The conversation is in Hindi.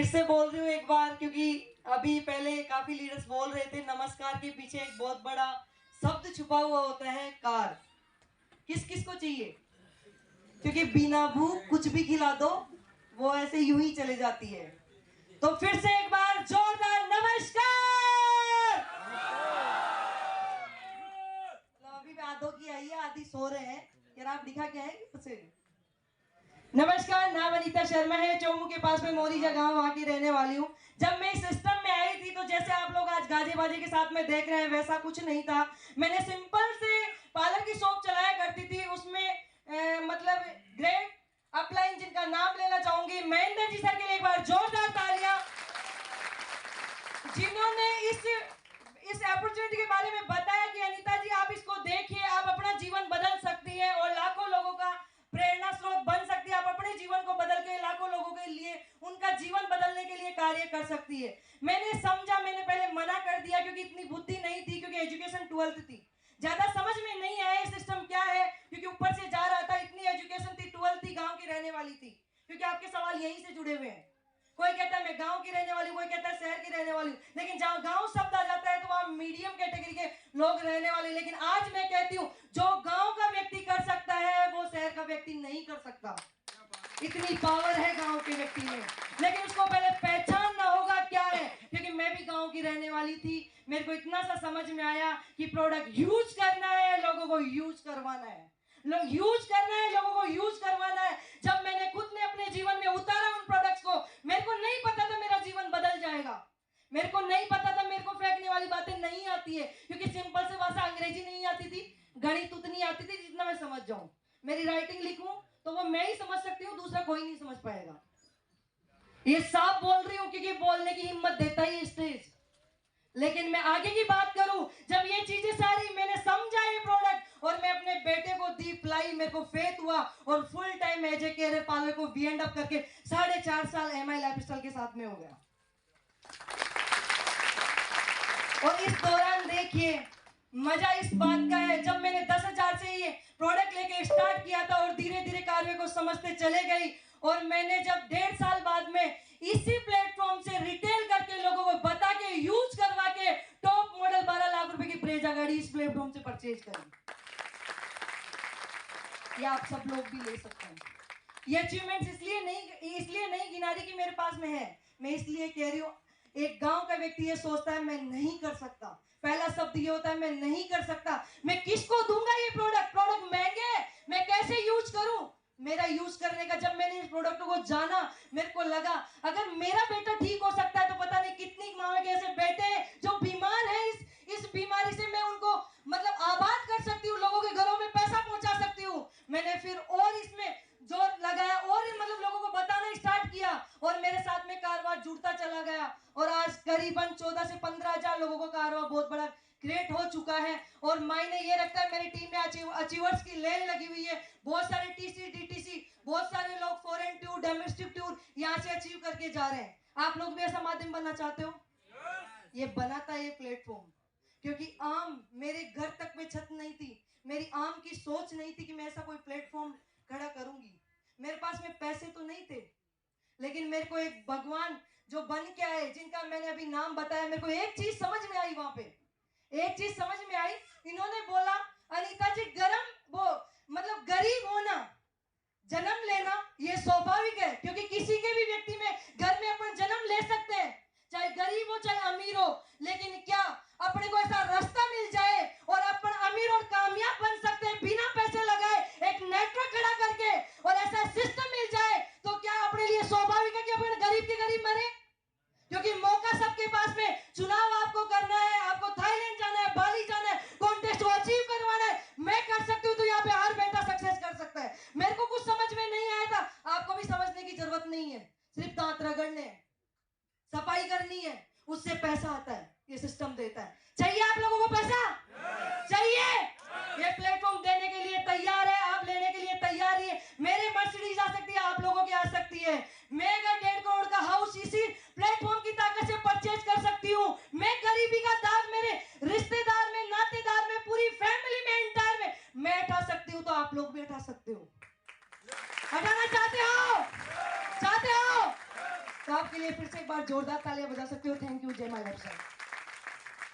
से बोल रही हूँ एक बार, क्योंकि अभी पहले काफी लीडर्स बोल रहे थे नमस्कार के पीछे एक बहुत बड़ा शब्द छुपा हुआ होता है, कार। किस किस को चाहिए? क्योंकि बिना भूख कुछ भी खिला दो वो ऐसे यूं ही चले जाती है। तो फिर से एक बार जोरदार नमस्कार। अभी भी आधों की आई है, आधी सो रहे हैं। यार आप दिखा क्या है उसे? नमस्कार, नाम अनीता शर्मा है, चौमू के पास में मोरी जगह वहां की रहने वाली हूँ। जब मैं इस सिस्टम में आई थी तो जैसे आप लोग आज गाजे बाजे के साथ में देख रहे हैं वैसा कुछ नहीं था। मैंने सिंपल से पार्लर की शॉप चलाया करती थी। उसमें मतलब ग्रेट अपलाइन जिनका नाम लेना चाहूंगी, महेंद्र जी सर के लिए एक बार जोरदार तालियां, जिन्होंने इस अपॉर्चुनिटी के बारे में बताया कि अनीता जी आप इसको देखिए, आप अपना जीवन बदल सकती है और लाखों लोगों का प्रेरणा स्रोत बन सकती है। आप अपने जीवन को बदल के लाखों लोगों के लिए उनका जीवन बदलने के लिए कार्य कर सकती है। मैंने समझा, मैंने पहले मना कर दिया क्योंकि इतनी बुद्धि नहीं थी, क्योंकि एजुकेशन 12th थी, ज्यादा समझ में नहीं आया सिस्टम क्या है, क्योंकि ऊपर से जा रहा था। इतनी एजुकेशन थी, 12th थी, गांव की रहने वाली थी। क्योंकि आपके सवाल यहीं से जुड़े हुए हैं। कोई कहता है मैं गांव की रहने वाली हूं, कोई कहता है शहर की रहने वाली हूं, लेकिन जहां गांव शब्द आ जाता है तो वहां मीडियम कैटेगरी के लोग रहने वाले। लेकिन आज मैं कहती हूं जो गांव का व्यक्ति कर सकता है वो शहर का व्यक्ति नहीं कर सकता। इतनी पावर है गांव के व्यक्ति में, लेकिन उसको पहले पहचानना होगा क्या है। क्योंकि मैं भी गांव की रहने वाली थी, मेरे को इतना सा समझ में आया कि प्रोडक्ट यूज करना है, लोगों को यूज करवाना है, यूज करना है, लोगों को यूज करवाना है। जब मैंने खुद ने अपने जीवन में उतारा उन प्रोडक्ट्स को, मेरे को नहीं पता था मेरा जीवन बदल जाएगा। मेरे को नहीं पता था, मेरे को फेंकने वाली बातें नहीं आती है, क्योंकि सिंपल से भाषा अंग्रेजी नहीं आती थी, गणित उतनी आती थी जितना मैं समझ जाऊं। मेरी राइटिंग लिखूं तो वो मैं ही समझ सकती हूँ, दूसरा कोई नहीं समझ पाएगा। ये साफ बोल रही हूँ क्योंकि बोलने की हिम्मत देता ही स्टेज। लेकिन मैं आगे की बात करूं, जब ये चीजें सारी मैंने समझा ये प्रोडक्ट और मैं अपने बेटे को दी प्लाई, मेरे को फेथ हुआ और full time as a career parlour को वी एंड अप करके 4.5 साल MI लाइफस्टाइल के साथ में हो गया। और इस दौरान देखिए मजा इस बात का है, जब मैंने 10,000 से ये प्रोडक्ट लेके स्टार्ट किया था और धीरे धीरे कार्य को समझते चले गई, और मैंने जब 1.5 साल बाद में इसी प्लेटफॉर्म से रिटेल करके लोगों को बता के यूज करवा के टॉप मॉडल 12 लाख रुपए की ब्रेजा गाड़ी इस प्लेटफॉर्म से परचेज करी। ये आप सब लोग भी ले सकते हैं। ये अचीवमेंट्स इसलिए नहीं गिना रही कि मेरे पास में है, मैं इसलिए कह रही हूँ एक गांव का व्यक्ति ये सोचता है मैं नहीं कर सकता। पहला शब्द ये होता है मैं नहीं कर सकता। मैं किसको दूंगा ये प्रोडक्ट महंगे, मैं कैसे यूज करूं? मेरा यूज करने का, जब मैंने इस प्रोडक्ट को जाना, मेरे को लगा अगर मेरा बेटा ठीक हो सकता है तो पता नहीं कितनी माँ के ऐसे बेटे हैं जो बीमार है। इस बीमारी से मैं उनको मतलब आबाद कर सकती हूँ, लोगों के घरों में पैसा पहुंचा सकती हूँ। मैंने फिर और इसमें जोर लगाया और मतलब लोगों को बताना स्टार्ट किया, और मेरे साथ में कारवां जुड़ता चला गया। और आज करीबन 14 से 15,000 लोगों का कारवां बहुत बड़ा क्रिएट हो चुका है। और मायने ये रखता है, मेरी टीम में अचीवर्स की लेन लगी हुई है। बहुत सारे TC DTC, बहुत सारे लोग फॉरेन टूर, डोमेस्टिक टूर यहाँ से अचीव करके जा रहे हैं। आप लोग भी ऐसा माध्यम बनना चाहते हो? ये बनाता है ये प्लेटफॉर्म, क्योंकि आम मेरे घर तक में छत नहीं थी, मेरी आम की सोच नहीं थी कि मैं ऐसा कोई प्लेटफॉर्म खड़ा करूंगी। मेरे पास में पैसे तो नहीं थे, लेकिन मेरे को एक भगवान जो बन के आए, जिनका मैंने अभी नाम बताया, मेरे को एक चीज समझ में आई, वहां पे एक चीज समझ में आई। इन्होंने बोला अनीता जी गरम वो मतलब गरीब होना, जन्म लेना ये स्वाभाविक है, क्योंकि किसी के भी व्यक्ति में घर में अपन जन्म ले सकते हैं, चाहे गरीब हो चाहे अमीर हो। लेकिन क्या अपने को ऐसा रास्ता मिल जाए और अपन अमीर और कामयाब बन सकते हैं बिना पैसे लगाए, एक नेटवर्क खड़ा करके, और ऐसा सिस्टम मिल जाए, तो क्या अपने लिए स्वाभाविक है कि अपन गरीब के गरीब मरे? क्योंकि मौका सबके पास में, चुनाव आपको करना है, आपको थाईलैंड जाना है, बाली जाना है, कॉन्टेस्ट को अचीव करवाना है, मैं कर सकती हूँ तो यहाँ पे हर बेटा सक्सेस कर सकता है। मेरे को कुछ समझ में नहीं आया था, आपको भी समझने की जरूरत नहीं है, सिर्फ दांत रगड़ने हैं, सफाई करनी है, उससे पैसा आता है, ये सिस्टम देता है। चाहिए आप लोगों को पैसा? चाहिए? ये प्लेटफॉर्म देने के लिए तैयार है, आप लेने के लिए तैयार ही है। मेरे मर्सिडीज आ सकती है, आप लोगों की आ सकती है। मैं अगर 1.5 करोड़ का हाउस इसी प्लेटफॉर्म की ताकत से परचेज कर सकती हूँ। मैं गरीबी का दाग मेरे रिश्तेदार में, नातेदार में, पूरी फैमिली में, एंटायर में मैं हटा सकती हूँ, तो आप लोग भी हटा सकते हो। हटाना चाहते हो? चाहते हो? तो आपके लिए फिर से एक बार जोरदार तालियां बजा सकते हो।